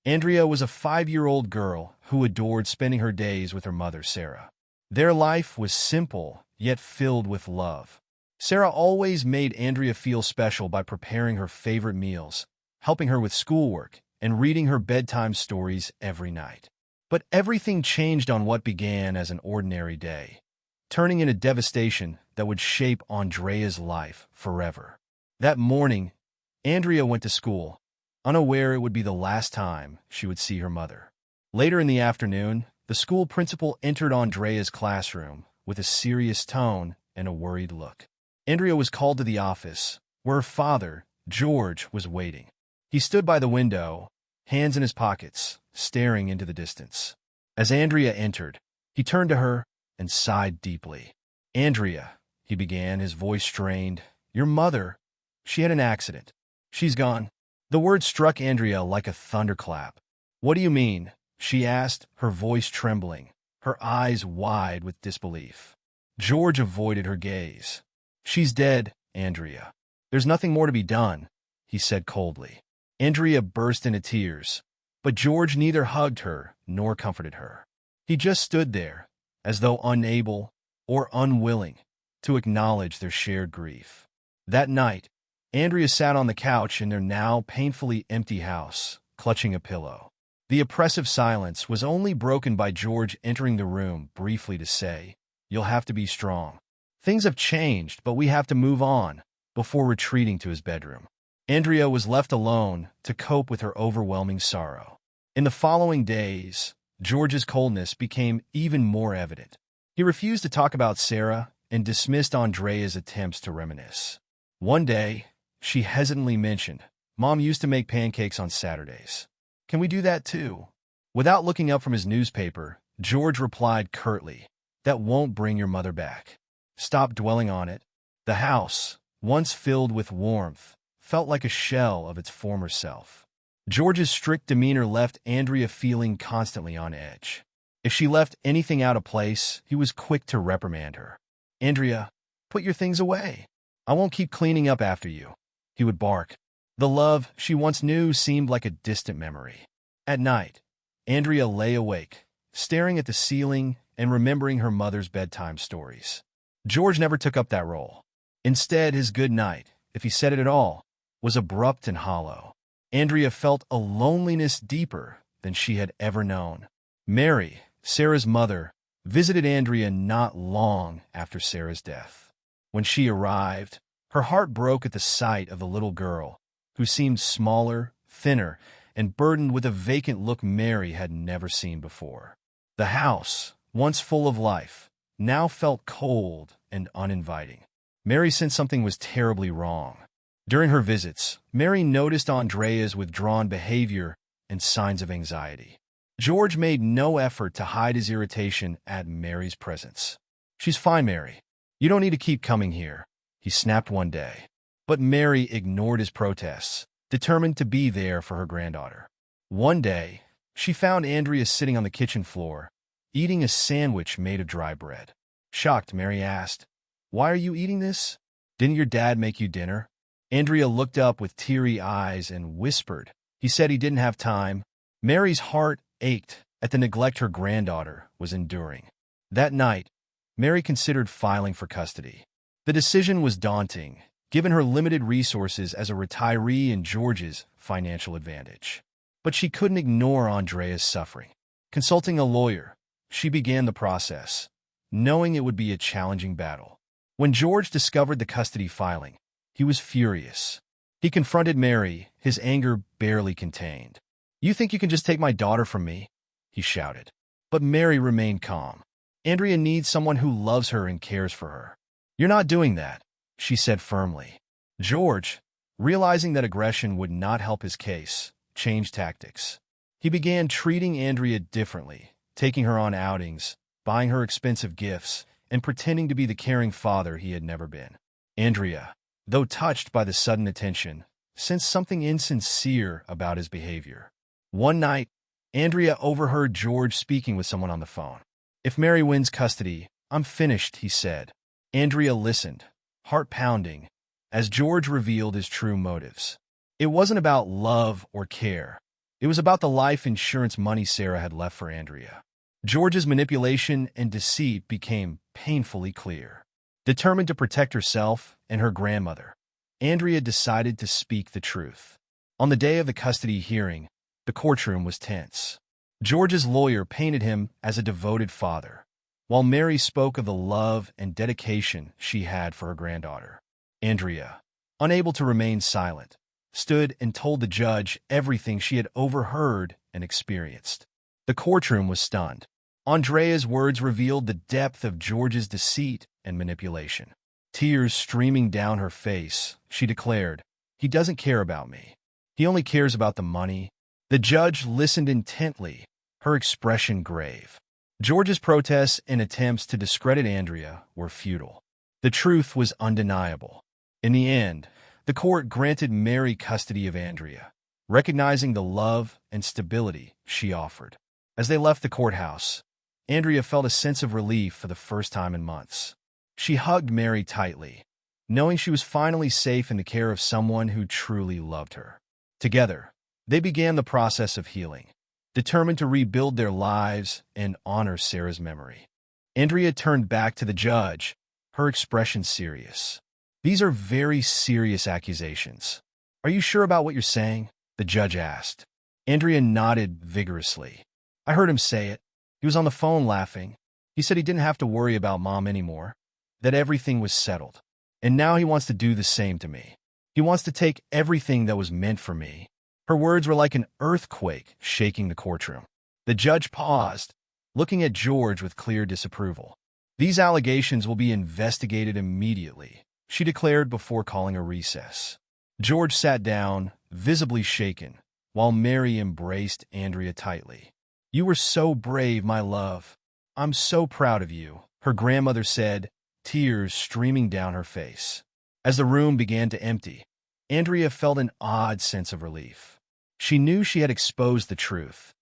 Andrea was a 5-year-old girl who adored spending her days with her mother, Sarah. Their life was simple, yet filled with love. Sarah always made Andrea feel special by preparing her favorite meals, helping her with schoolwork, and reading her bedtime stories every night. But everything changed on what began as an ordinary day, turning into devastation that would shape Andrea's life forever. That morning, Andrea went to school, unaware it would be the last time she would see her mother. Later in the afternoon, the school principal entered Andrea's classroom with a serious tone and a worried look. Andrea was called to the office, where her father, George, was waiting. He stood by the window, hands in his pockets, staring into the distance. As Andrea entered, he turned to her and sighed deeply. "Andrea," he began, his voice strained, "your mother, she had an accident. She's gone." The word struck Andrea like a thunderclap. "What do you mean?" she asked, her voice trembling, her eyes wide with disbelief. George avoided her gaze. "She's dead, Andrea. There's nothing more to be done," he said coldly. Andrea burst into tears, but George neither hugged her nor comforted her. He just stood there, as though unable or unwilling to acknowledge their shared grief. That night, Andrea sat on the couch in their now painfully empty house, clutching a pillow. The oppressive silence was only broken by George entering the room briefly to say, "You'll have to be strong. Things have changed, but we have to move on," before retreating to his bedroom. Andrea was left alone to cope with her overwhelming sorrow. In the following days, George's coldness became even more evident. He refused to talk about Sarah and dismissed Andrea's attempts to reminisce. One day, she hesitantly mentioned, "Mom used to make pancakes on Saturdays. Can we do that too?" Without looking up from his newspaper, George replied curtly, "That won't bring your mother back. Stop dwelling on it." The house, once filled with warmth, felt like a shell of its former self. George's strict demeanor left Andrea feeling constantly on edge. If she left anything out of place, he was quick to reprimand her. "Andrea, put your things away. I won't keep cleaning up after you," he would bark. The love she once knew seemed like a distant memory. At night, Andrea lay awake, staring at the ceiling and remembering her mother's bedtime stories. George never took up that role. Instead, his good night, if he said it at all, was abrupt and hollow. Andrea felt a loneliness deeper than she had ever known. Mary, Sarah's mother, visited Andrea not long after Sarah's death. When she arrived, her heart broke at the sight of the little girl, who seemed smaller, thinner, and burdened with a vacant look Mary had never seen before. The house, once full of life, now felt cold and uninviting. Mary sensed something was terribly wrong. During her visits, Mary noticed Andrea's withdrawn behavior and signs of anxiety. George made no effort to hide his irritation at Mary's presence. "She's fine, Mary. You don't need to keep coming here," he snapped one day. But Mary ignored his protests, determined to be there for her granddaughter. One day, she found Andrea sitting on the kitchen floor, eating a sandwich made of dry bread. Shocked, Mary asked, "Why are you eating this? Didn't your dad make you dinner?" Andrea looked up with teary eyes and whispered, "He said he didn't have time." Mary's heart ached at the neglect her granddaughter was enduring. That night, Mary considered filing for custody. The decision was daunting, given her limited resources as a retiree and George's financial advantage. But she couldn't ignore Andrea's suffering. Consulting a lawyer, she began the process, knowing it would be a challenging battle. When George discovered the custody filing, he was furious. He confronted Mary, his anger barely contained. "You think you can just take my daughter from me?" he shouted. But Mary remained calm. "Andrea needs someone who loves her and cares for her." "You're not doing that," she said firmly. George, realizing that aggression would not help his case, changed tactics. He began treating Andrea differently, taking her on outings, buying her expensive gifts, and pretending to be the caring father he had never been. Andrea, though touched by the sudden attention, sensed something insincere about his behavior. One night, Andrea overheard George speaking with someone on the phone. "If Mary wins custody, I'm finished," he said. Andrea listened, heart pounding, as George revealed his true motives. It wasn't about love or care. It was about the life insurance money Sarah had left for Andrea. George's manipulation and deceit became painfully clear. Determined to protect herself and her grandmother, Andrea decided to speak the truth. On the day of the custody hearing, the courtroom was tense. George's lawyer painted him as a devoted father, while Mary spoke of the love and dedication she had for her granddaughter. Andrea, unable to remain silent, stood and told the judge everything she had overheard and experienced. The courtroom was stunned. Andrea's words revealed the depth of George's deceit and manipulation. Tears streaming down her face, she declared, "He doesn't care about me. He only cares about the money." The judge listened intently, her expression grave. George's protests and attempts to discredit Andrea were futile. The truth was undeniable. In the end, the court granted Mary custody of Andrea, recognizing the love and stability she offered. As they left the courthouse, Andrea felt a sense of relief for the first time in months. She hugged Mary tightly, knowing she was finally safe in the care of someone who truly loved her. Together, they began the process of healing, determined to rebuild their lives and honor Sarah's memory. Andrea turned back to the judge, her expression serious. "These are very serious accusations. Are you sure about what you're saying?" the judge asked. Andrea nodded vigorously. "I heard him say it. He was on the phone laughing. He said he didn't have to worry about Mom anymore, that everything was settled. And now he wants to do the same to me. He wants to take everything that was meant for me." Her words were like an earthquake shaking the courtroom. The judge paused, looking at George with clear disapproval. "These allegations will be investigated immediately," she declared before calling a recess. George sat down, visibly shaken, while Mary embraced Andrea tightly. "You were so brave, my love. I'm so proud of you," her grandmother said, tears streaming down her face. As the room began to empty, Andrea felt an odd sense of relief. She knew she had exposed the truth,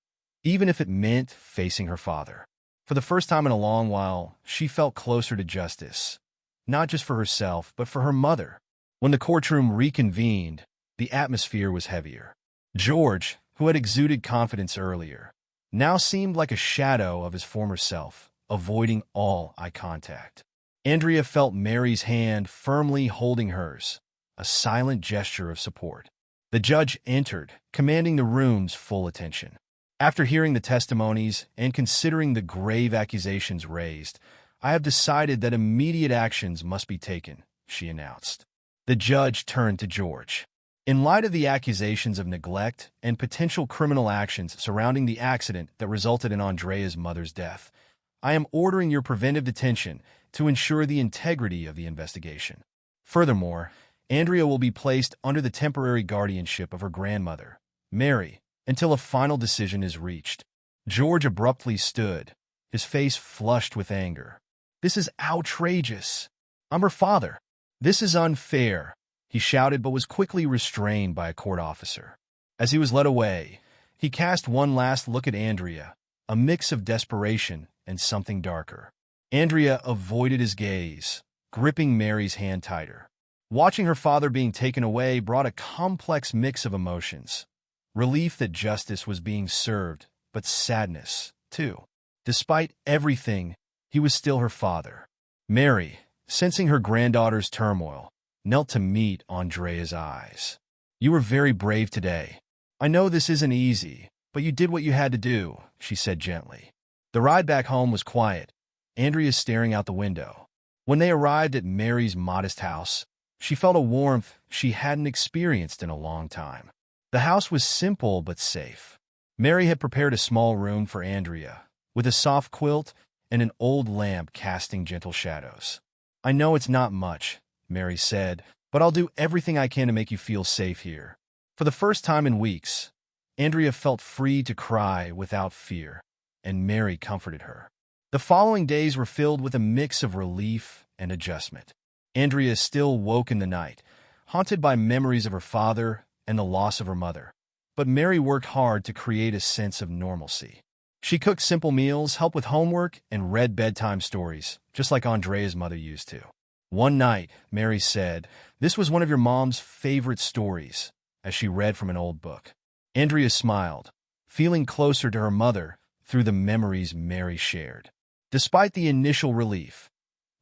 even if it meant facing her father. For the first time in a long while, she felt closer to justice, not just for herself, but for her mother. When the courtroom reconvened, the atmosphere was heavier. George, who had exuded confidence earlier, now seemed like a shadow of his former self, avoiding all eye contact. Andrea felt Mary's hand firmly holding hers, a silent gesture of support. The judge entered, commanding the room's full attention. "After hearing the testimonies and considering the grave accusations raised, I have decided that immediate actions must be taken," she announced. The judge turned to George. "In light of the accusations of neglect and potential criminal actions surrounding the accident that resulted in Andrea's mother's death, I am ordering your preventive detention to ensure the integrity of the investigation. Furthermore, Andrea will be placed under the temporary guardianship of her grandmother, Mary, until a final decision is reached." George abruptly stood, his face flushed with anger. "This is outrageous. I'm her father. This is unfair," he shouted, but was quickly restrained by a court officer. As he was led away, he cast one last look at Andrea, a mix of desperation and something darker. Andrea avoided his gaze, gripping Mary's hand tighter. Watching her father being taken away brought a complex mix of emotions. Relief that justice was being served, but sadness, too. Despite everything, he was still her father. Mary, sensing her granddaughter's turmoil, knelt to meet Andrea's eyes. "You were very brave today. I know this isn't easy, but you did what you had to do," she said gently. The ride back home was quiet, Andrea staring out the window. When they arrived at Mary's modest house, she felt a warmth she hadn't experienced in a long time. The house was simple but safe. Mary had prepared a small room for Andrea, with a soft quilt and an old lamp casting gentle shadows. "I know it's not much," Mary said, "but I'll do everything I can to make you feel safe here." For the first time in weeks, Andrea felt free to cry without fear, and Mary comforted her. The following days were filled with a mix of relief and adjustment. Andrea still woke in the night, haunted by memories of her father and the loss of her mother. But Mary worked hard to create a sense of normalcy. She cooked simple meals, helped with homework, and read bedtime stories, just like Andrea's mother used to. One night, Mary said, "This was one of your mom's favorite stories," as she read from an old book. Andrea smiled, feeling closer to her mother through the memories Mary shared. Despite the initial relief,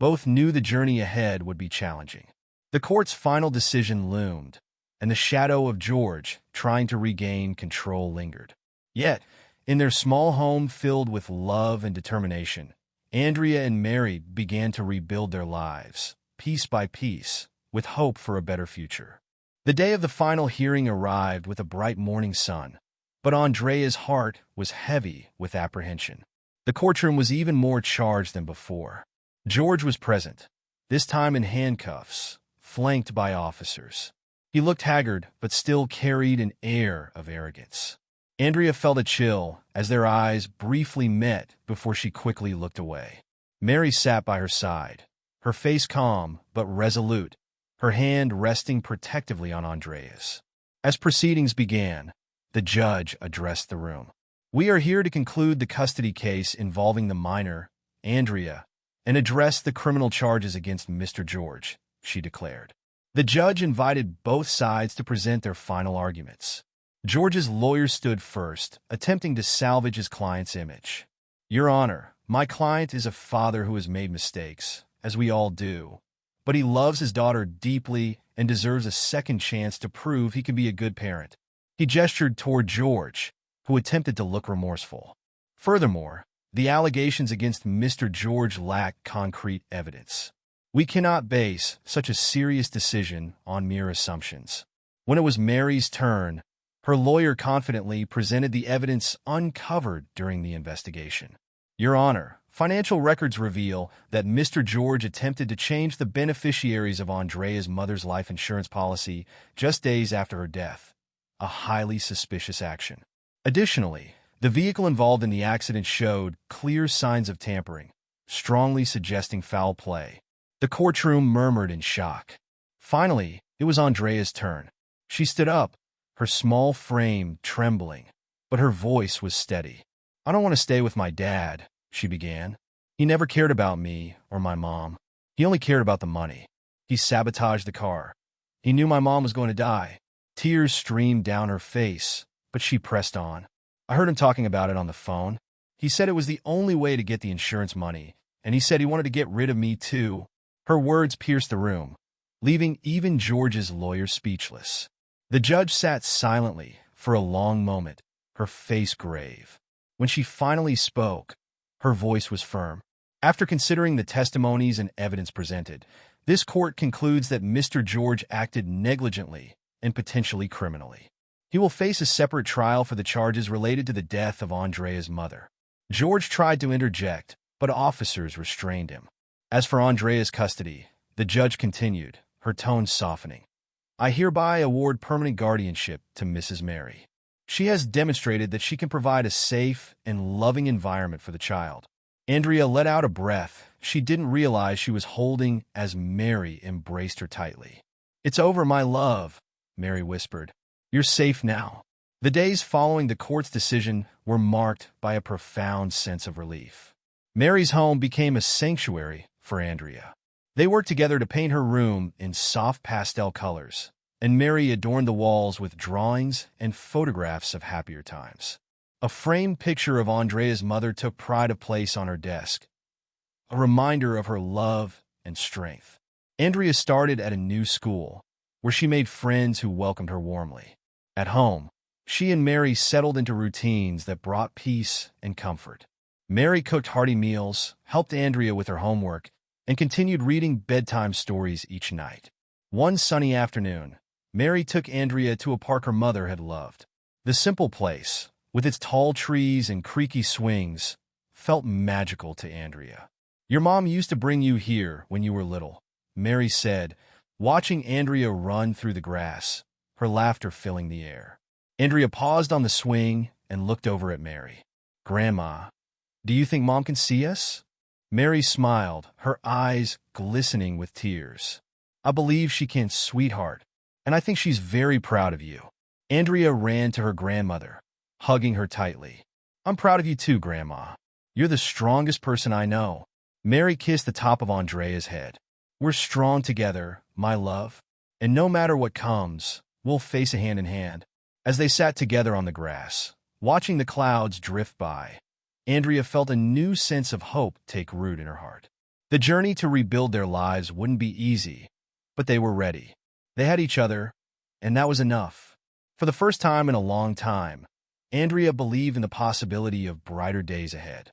both knew the journey ahead would be challenging. The court's final decision loomed, and the shadow of George trying to regain control lingered. Yet, in their small home filled with love and determination, Andrea and Mary began to rebuild their lives, piece by piece, with hope for a better future. The day of the final hearing arrived with a bright morning sun, but Andrea's heart was heavy with apprehension. The courtroom was even more charged than before. George was present, this time in handcuffs, flanked by officers. He looked haggard, but still carried an air of arrogance. Andrea felt a chill as their eyes briefly met before she quickly looked away. Mary sat by her side, her face calm but resolute, her hand resting protectively on Andrea's. As proceedings began, the judge addressed the room. "We are here to conclude the custody case involving the minor, Andrea, and address the criminal charges against Mr. George," she declared. The judge invited both sides to present their final arguments. George's lawyer stood first, attempting to salvage his client's image. "Your Honor, my client is a father who has made mistakes, as we all do, but he loves his daughter deeply and deserves a second chance to prove he can be a good parent." He gestured toward George, who attempted to look remorseful. Furthermore, the allegations against Mr. George lack concrete evidence. "We cannot base such a serious decision on mere assumptions." When it was Mary's turn, her lawyer confidently presented the evidence uncovered during the investigation. "Your Honor, financial records reveal that Mr. George attempted to change the beneficiaries of Andrea's mother's life insurance policy just days after her death, a highly suspicious action. Additionally, the vehicle involved in the accident showed clear signs of tampering, strongly suggesting foul play." The courtroom murmured in shock. Finally, it was Andrea's turn. She stood up, her small frame trembling, but her voice was steady. "I don't want to stay with my dad," she began. "He never cared about me or my mom. He only cared about the money. He sabotaged the car. He knew my mom was going to die." Tears streamed down her face, but she pressed on. "I heard him talking about it on the phone. He said it was the only way to get the insurance money, and he said he wanted to get rid of me too." Her words pierced the room, leaving even George's lawyer speechless. The judge sat silently for a long moment, her face grave. When she finally spoke, her voice was firm. "After considering the testimonies and evidence presented, this court concludes that Mr. George acted negligently and potentially criminally. He will face a separate trial for the charges related to the death of Andrea's mother." George tried to interject, but officers restrained him. As for Andrea's custody, the judge continued, her tone softening. "I hereby award permanent guardianship to Mrs. Mary. She has demonstrated that she can provide a safe and loving environment for the child." Andrea let out a breath she didn't realize she was holding as Mary embraced her tightly. "It's over, my love," Mary whispered. "You're safe now." The days following the court's decision were marked by a profound sense of relief. Mary's home became a sanctuary for Andrea. They worked together to paint her room in soft pastel colors, and Mary adorned the walls with drawings and photographs of happier times. A framed picture of Andrea's mother took pride of place on her desk, a reminder of her love and strength. Andrea started at a new school, where she made friends who welcomed her warmly. At home, she and Mary settled into routines that brought peace and comfort. Mary cooked hearty meals, helped Andrea with her homework, and continued reading bedtime stories each night. One sunny afternoon, Mary took Andrea to a park her mother had loved. The simple place, with its tall trees and creaky swings, felt magical to Andrea. "Your mom used to bring you here when you were little," Mary said, watching Andrea run through the grass, her laughter filling the air. Andrea paused on the swing and looked over at Mary. "Grandma, do you think Mom can see us?" Mary smiled, her eyes glistening with tears. "I believe she can, sweetheart, and I think she's very proud of you." Andrea ran to her grandmother, hugging her tightly. "I'm proud of you too, Grandma. You're the strongest person I know." Mary kissed the top of Andrea's head. "We're strong together, my love, and no matter what comes, We'll face it hand in hand. As they sat together on the grass, watching the clouds drift by, Andrea felt a new sense of hope take root in her heart. The journey to rebuild their lives wouldn't be easy, but they were ready. They had each other, and that was enough. For the first time in a long time, Andrea believed in the possibility of brighter days ahead.